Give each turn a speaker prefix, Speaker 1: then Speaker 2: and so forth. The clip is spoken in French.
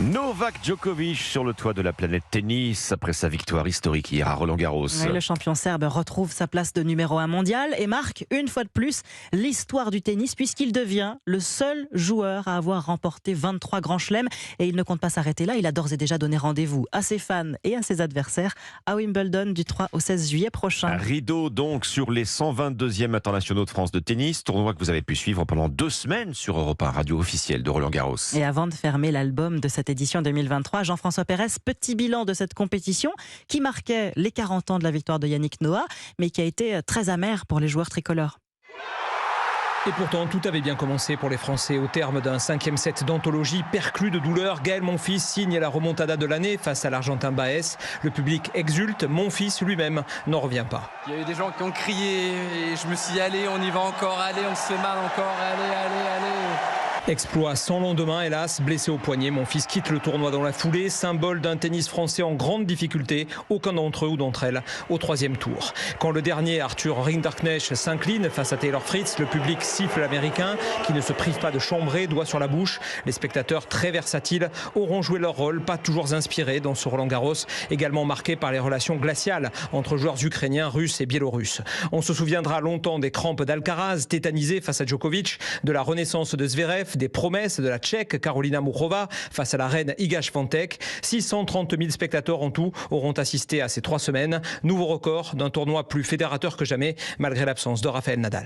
Speaker 1: Novak Djokovic sur le toit de la planète tennis après sa victoire historique hier à Roland-Garros.
Speaker 2: Oui, le champion serbe retrouve sa place de numéro 1 mondial et marque une fois de plus l'histoire du tennis puisqu'il devient le seul joueur à avoir remporté 23 grands chelems et il ne compte pas s'arrêter là. Il a d'ores et déjà donné rendez-vous à ses fans et à ses adversaires à Wimbledon du 3 au 16 juillet prochain.
Speaker 1: Un rideau donc sur les 122e internationaux de France de tennis, tournoi que vous avez pu suivre pendant 2 semaines sur Europe 1, radio officielle de Roland-Garros.
Speaker 2: Et avant de fermer l'album de cette édition 2023, Jean-François Pérez, petit bilan de cette compétition qui marquait les 40 ans de la victoire de Yannick Noah, mais qui a été très amère pour les joueurs tricolores.
Speaker 3: Et pourtant, tout avait bien commencé pour les Français. Au terme d'un 5e set d'anthologie, perclus de douleur, Gaël Monfils signe la remontada de l'année face à l'Argentin Baez. Le public exulte, Monfils lui-même n'en revient pas.
Speaker 4: Il y a eu des gens qui ont crié et je me suis dit allez, on y va encore, allez, on se fait mal encore, allez.
Speaker 3: Exploit sans lendemain, hélas, blessé au poignet, Monfils quitte le tournoi dans la foulée, symbole d'un tennis français en grande difficulté, aucun d'entre eux ou d'entre elles au 3e tour. Quand le dernier, Arthur Rinderknecht, s'incline face à Taylor Fritz, le public siffle l'américain qui ne se prive pas de chambrer, doigt sur la bouche. Les spectateurs très versatiles auront joué leur rôle, pas toujours inspirés dans ce Roland-Garros, également marqué par les relations glaciales entre joueurs ukrainiens, russes et biélorusses. On se souviendra longtemps des crampes d'Alcaraz, tétanisé face à Djokovic, de la renaissance de Zverev, des promesses de la Tchèque Karolina Muchova face à la reine Iga Swiatek. 630 000 spectateurs en tout auront assisté à ces 3 semaines. Nouveau record d'un tournoi plus fédérateur que jamais, malgré l'absence de Rafael Nadal.